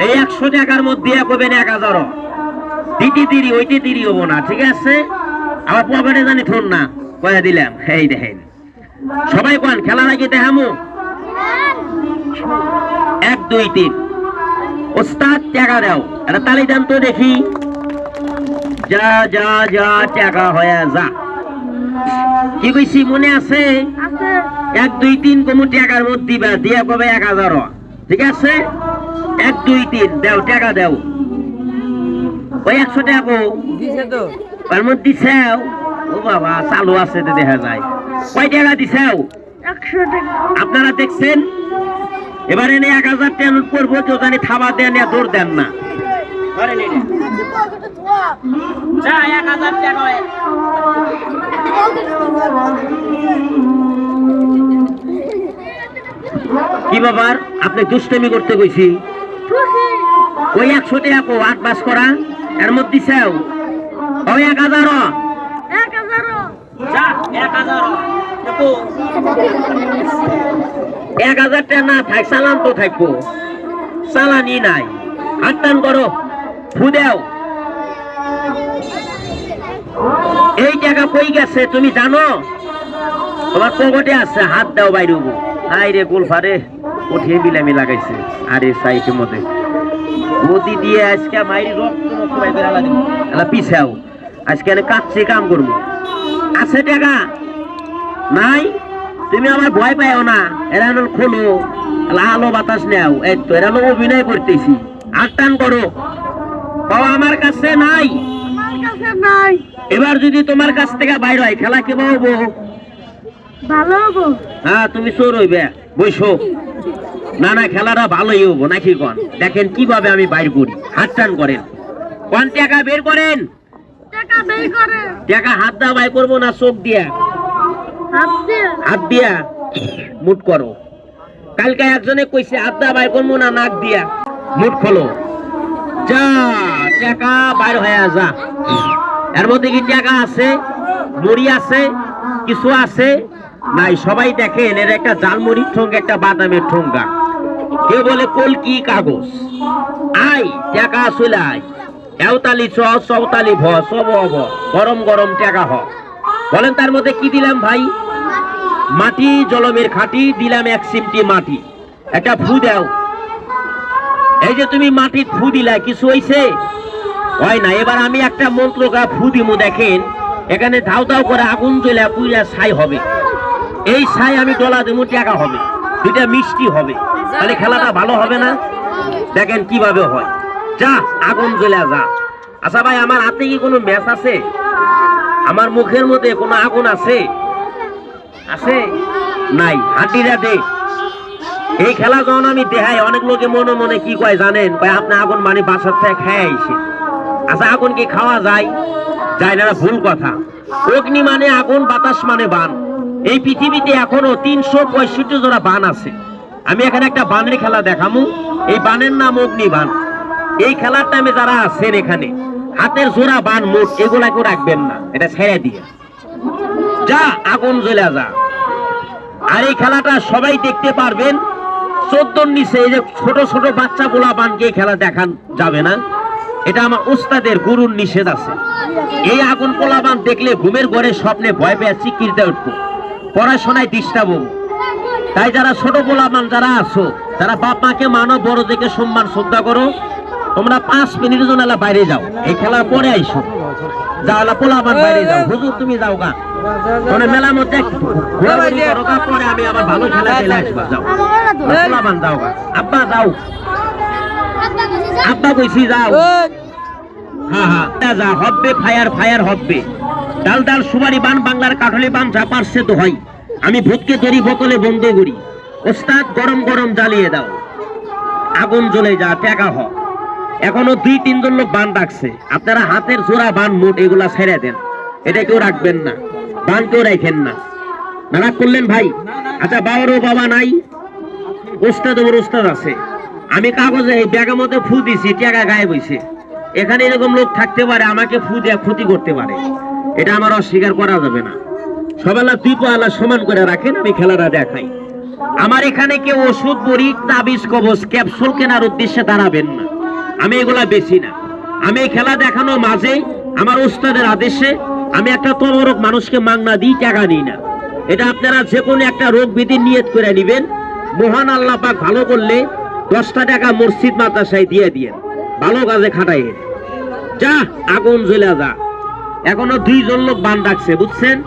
এই 100 টাকার মধ্যে কবেন 1000 দিতি তিরি ওইটি তিরি হবো না, ঠিক আছে? আমার পকেটে জানি থন না কয়া দিলাম। এই দেখেন সবাই কোন খেলা নাকি দেখামু 1 2 3 ওস্তাদ টাকা দাও, এটা তালি দেন তো দেখি। যা যা যা টাকা হয়ে যা। কি কইছি মনে আছে? 1 2 3 কমু টাকার মধ্যে দিবা, দিয়া কবে 1000, ঠিক আছে? 1 2 3 দাও, টাকা দাও। ওই 100 টাকা দিছে তো তার মধ্যে দিছাও। ও বাবা চালু আছে তো দেখা যায়। কয় টাকা দিছাও? 100 টাকা। আপনারা দেখছেন? এবারে এনে 1000 টাকা নোট করবো, তো জানি থাবা দেন না, দৌড় দেন না। যা 1000 টাকা হয়। কি ব্যাপার, আপনি দুষ্টমি করতে কইছি? ওই 100 টাকা কো 8 বাস করা এর মধ্যে দিছাও। ওই 1000 যা 1000 দেখো 1000 টাকা না থাক, চালান তো থাকবো, চালানি নাই। হাত টান করো, ফু দাও। এই টাকা কই গেছে তুমি জানো? তোমার পকেটে আছে, হাত দাও বাইরে। নাই রে গোলফারে উঠিয়ে বিলামি লাগাইছে। আরে সাইকের মধ্যে গদি দিয়ে আজকে মাইরি রক্ত বাইরে আলা পিছাও। আজকে আমি কাচ্চি কাম করবো। আছে টাকা নাই? তুমি আমার ভয় পাইও না, এরা খোলো, আলো বাতাস নেও। এই তো এরা অভিনয় করতেছি। হাত টান করো। বাবা আমার কাছে নাই। এবার যদি তোমার কাছ থেকে বাইর হয় খেলা কেবা হবো? ভালো হবো। হ্যাঁ তুমি চোর হইবে, বইসো। না না খেলাটা ভালোই হবো নাকি কন? দেখেন কিভাবে আমি বাইর করি। হাত টান করেন। কোন টাকা বের করেন? টাকা বের করে। টাকা হাত দা বাই করবো না চোখ দিয়া? হাত দিয়া মুট করো। কালকে একজনে কইছে হাত দা বাই করবো না নাক দিয়া। মুট খোলো। যা টাকা বাইর হয়ে যা। এর মধ্যে কি টাকা আছে? মুড়ি আছে? কিছু আছে? নাই। সবাই দেখেন এর একটা জালমুড়ির ঠোঙ্গা, একটা বাদামের ঠোঙ্গা। কেউ বলে কলকি কাগজ। আই টাকা চলে আয়। এওতালি ছ, চৌতালি ভ, সব হব। গরম গরম টাকা হ। বলেন তার মধ্যে কি দিলাম ভাই? মাটি জলমের খাটি দিলাম 1 চিমটি মাটি। একটা ফু দাও। এই যে তুমি মাটির ফু দিলা, কিছু হইছে? হয় না। এবার আমি একটা মন্ত্র গা ফু দিমু। দেখেন এখানে ধাও ধাও করে আগুন জ্বলে পুইরা ছাই হবে। এই ছাই আমি ডলা দেবো, টাকা হবে। দুইটা মিষ্টি হবে। তাহলে খেলাটা ভালো হবে না? দেখেন কিভাবে হয়। যা আগুন জ্বলে যা। আচ্ছা ভাই আমার হাতে কি কোনো ম্যাচ আছে? আমার মুখের মধ্যে কোনো আগুন আছে? আছে? নাই। হাড্ডিরা দে। এই খেলা যখন আমি দেখাই অনেক লোকে মনে মনে কি কয় জানেন? কয় আপনি আগুন মানে বাসার থেকে খেয়ে আইছে। আচ্ছা আগুন কি খাওয়া যায়? যায় না, ভুল কথা। অগ্নি মানে আগুন, বাতাস মানে বান। এই পৃথিবীতে এখনো 365 জোড়া বান আছে। আমি এখানে একটা বানের খেলা দেখামু। এই বানের নাম অগ্নি বান। এই খেলার টাইমে যারা আছেন এখানে হাতের জোড়া বান মোট এগুলা কেউ রাখবেন না, এটা ছেড়ে দিয়ে যা আগুন জ্বলে যা। আর এই খেলাটা সবাই দেখতে পারবেন। 14 নিচে এই যে ছোট ছোট বাচ্চা গোলা বানকে এই খেলা দেখান যাবে না। এটা আমার উস্তাদের গুরুর নিষেধ আছে। এই আগুন পোলাবান দেখলে ঘুমের ঘরে স্বপ্নে ভয় পেয়ে চিকিৎসা উঠবো, পড়াশোনায় ডিস্টার্ব হবো। তাই যারা ছোট পোলাবান যারা আছো, যারা বাপ মাকে মানো, বড়দেরকে সম্মান শ্রদ্ধা করো, তোমরা 5 মিনিটের জন্য বাইরে যাও। এই খেলার পরে আইসো। যাওয়ালা পোলাবান বাইরে যাও। হুজুর তুমি যাও গা, মানে মেলার মধ্যে ঘোরাঘুরি করো গা, পরে আমি আবার ভালো খেলা খেলে আসবা। যাও পোলাবান যাও গা। আব্বা যাও, আব্বা কইছি যাও। হ্যাঁ হ্যাঁ যা হবে। ফায়ার ফায়ার হবে। ডাল ডাল সুবারি বান, বাংলার কাঠলি বান, যা পারছে তো হয়। আমি ভূতকে ধরি, বোতলে বন্ধ করি। ওস্তাদ গরম গরম জ্বালিয়ে দাও। আগুন জ্বলে যা, টাকা হ। এখনো 2-3 জন লোক বান রাখছে। আপনারা হাতের জোড়া বান মোট এগুলা ছেড়ে দেন। এটা কেউ রাখবেন না, বান কেউ রাখেন না। নারাক করলেন ভাই? আচ্ছা বাবারও বাবা নাই, ওস্তাদ ওর ওস্তাদ আছে। আমি কাগজে এই ব্যাগের মধ্যে ফু দিছি, টাকা গায়েব হইছে। এখানে এরকম লোক থাকতে পারে, আমাকে ফু দিয়ে ক্ষতি করতে পারে। এটা আমার অস্বীকার করা যাবে না। সবাই 2 পালা সমান করে রাখেন, আমি খেলাটা দেখাই। আমার এখানে কেউ ওষুধ, বড়ি, তাবিজ, কবজ, ক্যাপসুল কেনার উদ্দেশ্যে দাঁড়াবেন না। আমি এগুলা বেশি না। আমি এই খেলা দেখানো মাঝে আমার উস্তাদের আদেশে আমি একটা তবরক মানুষকে মাংনা দিই, টাকা নিই না। এটা আপনারা যে কোনো একটা রোগ বিধি নিয়ত করে নিবেন, মহান আল্লাহ পাক ভালো করলে 10টা টাকা মসজিদ মাদ্রাসায় দিয়ে দিয়েন, ভালো কাজে খাটাইয়েন। যা আগুন জ্বলে যা। এখনো 2 জন লোক বান ডাকছে, বুঝছেন?